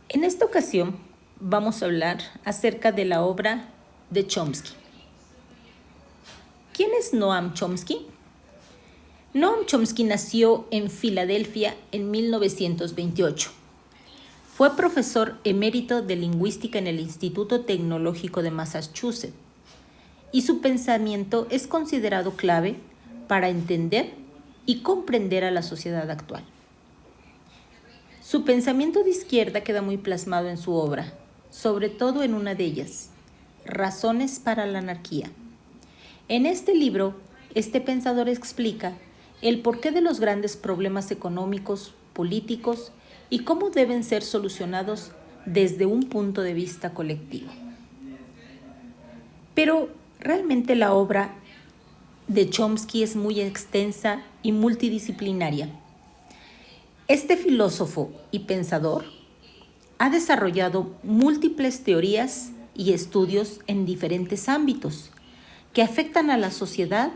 En esta ocasión vamos a hablar acerca de la obra de Chomsky. ¿Quién es Noam Chomsky? Noam Chomsky nació en Filadelfia en 1928. Fue profesor emérito de lingüística en el Instituto Tecnológico de Massachusetts y su pensamiento es considerado clave para entender y comprender a la sociedad actual. Su pensamiento de izquierda queda muy plasmado en su obra, sobre todo en una de ellas, Razones para la anarquía. En este libro, este pensador explica el porqué de los grandes problemas económicos, políticos y cómo deben ser solucionados desde un punto de vista colectivo. Pero realmente la obra de Chomsky es muy extensa y multidisciplinaria. Este filósofo y pensador ha desarrollado múltiples teorías y estudios en diferentes ámbitos que afectan a la sociedad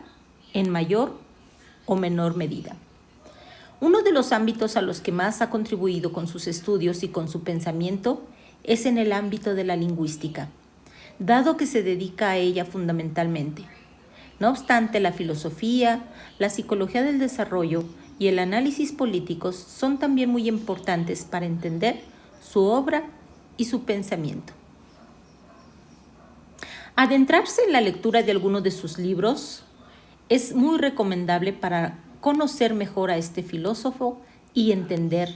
en mayor o menor medida. Uno de los ámbitos a los que más ha contribuido con sus estudios y con su pensamiento es en el ámbito de la lingüística, dado que se dedica a ella fundamentalmente. No obstante, la filosofía, la psicología del desarrollo y el análisis políticos son también muy importantes para entender su obra y su pensamiento. Adentrarse en la lectura de algunos de sus libros es muy recomendable para conocer mejor a este filósofo y entender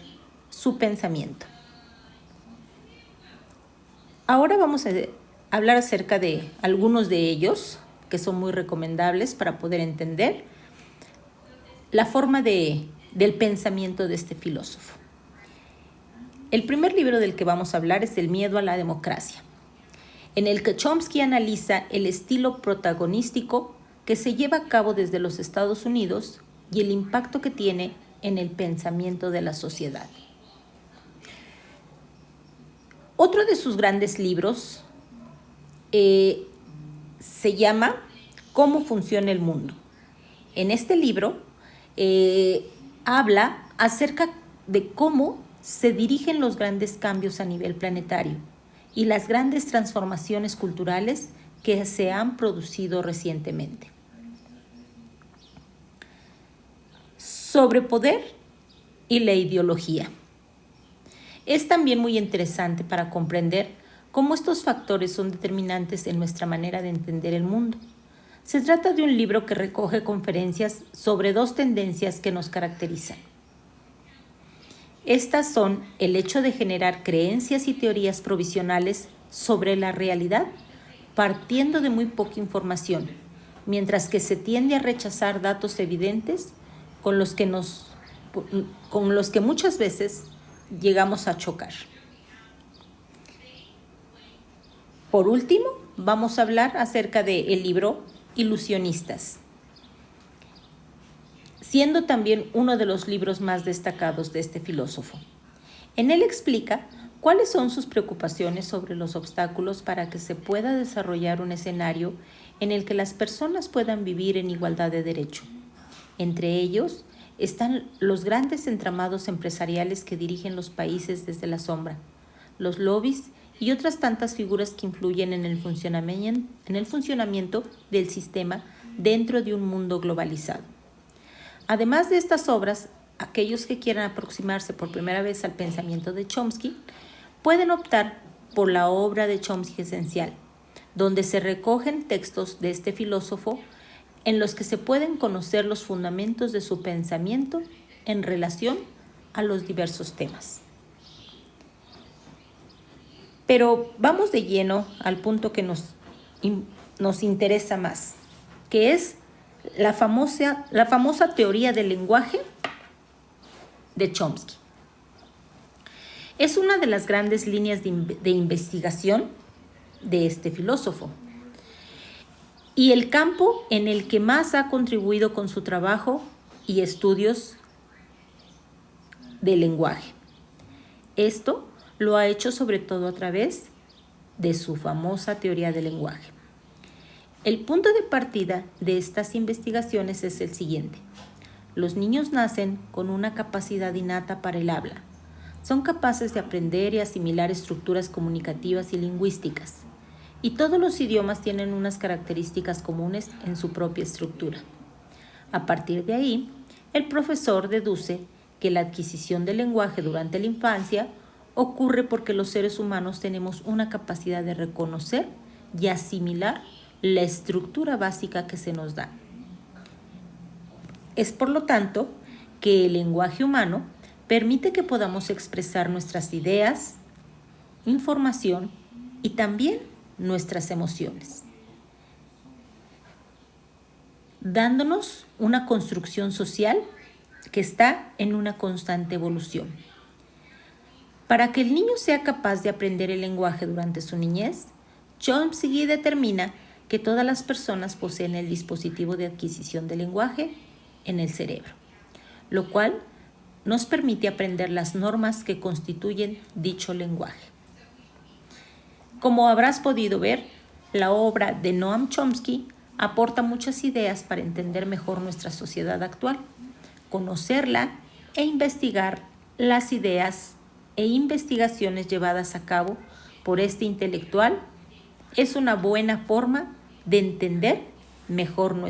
su pensamiento. Ahora vamos a hablar acerca de algunos de ellos que son muy recomendables para poder entender la forma del pensamiento de este filósofo. El primer libro del que vamos a hablar es El miedo a la democracia, en el que Chomsky analiza el estilo protagonístico que se lleva a cabo desde los Estados Unidos y el impacto que tiene en el pensamiento de la sociedad. Otro de sus grandes libros se llama ¿Cómo funciona el mundo? En este libro habla acerca de cómo se dirigen los grandes cambios a nivel planetario y las grandes transformaciones culturales que se han producido recientemente. Sobre poder y la ideología. Es también muy interesante para comprender cómo estos factores son determinantes en nuestra manera de entender el mundo. Se trata de un libro que recoge conferencias sobre dos tendencias que nos caracterizan. Estas son el hecho de generar creencias y teorías provisionales sobre la realidad partiendo de muy poca información, mientras que se tiende a rechazar datos evidentes con los que muchas veces llegamos a chocar. Por último, vamos a hablar acerca del libro Ilusionistas, siendo también uno de los libros más destacados de este filósofo. En él explica cuáles son sus preocupaciones sobre los obstáculos para que se pueda desarrollar un escenario en el que las personas puedan vivir en igualdad de derecho. Entre ellos están los grandes entramados empresariales que dirigen los países desde la sombra, los lobbies y otras tantas figuras que influyen en el funcionamiento del sistema dentro de un mundo globalizado. Además de estas obras, aquellos que quieran aproximarse por primera vez al pensamiento de Chomsky pueden optar por la obra de Chomsky esencial, donde se recogen textos de este filósofo en los que se pueden conocer los fundamentos de su pensamiento en relación a los diversos temas. Pero vamos de lleno al punto que nos interesa más, que es la famosa teoría del lenguaje de Chomsky. Es una de las grandes líneas de investigación de este filósofo y el campo en el que más ha contribuido con su trabajo y estudios del lenguaje. Esto lo ha hecho sobre todo a través de su famosa teoría del lenguaje. El punto de partida de estas investigaciones es el siguiente. Los niños nacen con una capacidad innata para el habla. Son capaces de aprender y asimilar estructuras comunicativas y lingüísticas, y todos los idiomas tienen unas características comunes en su propia estructura. A partir de ahí, el profesor deduce que la adquisición del lenguaje durante la infancia ocurre porque los seres humanos tenemos una capacidad de reconocer y asimilar la estructura básica que se nos da. Es por lo tanto que el lenguaje humano permite que podamos expresar nuestras ideas, información y también nuestras emociones, dándonos una construcción social que está en una constante evolución. Para que el niño sea capaz de aprender el lenguaje durante su niñez, Chomsky determina que todas las personas poseen el dispositivo de adquisición del lenguaje en el cerebro, lo cual nos permite aprender las normas que constituyen dicho lenguaje. Como habrás podido ver, la obra de Noam Chomsky aporta muchas ideas para entender mejor nuestra sociedad actual, conocerla e investigar las ideas e investigaciones llevadas a cabo por este intelectual es una buena forma de entender mejor nuestra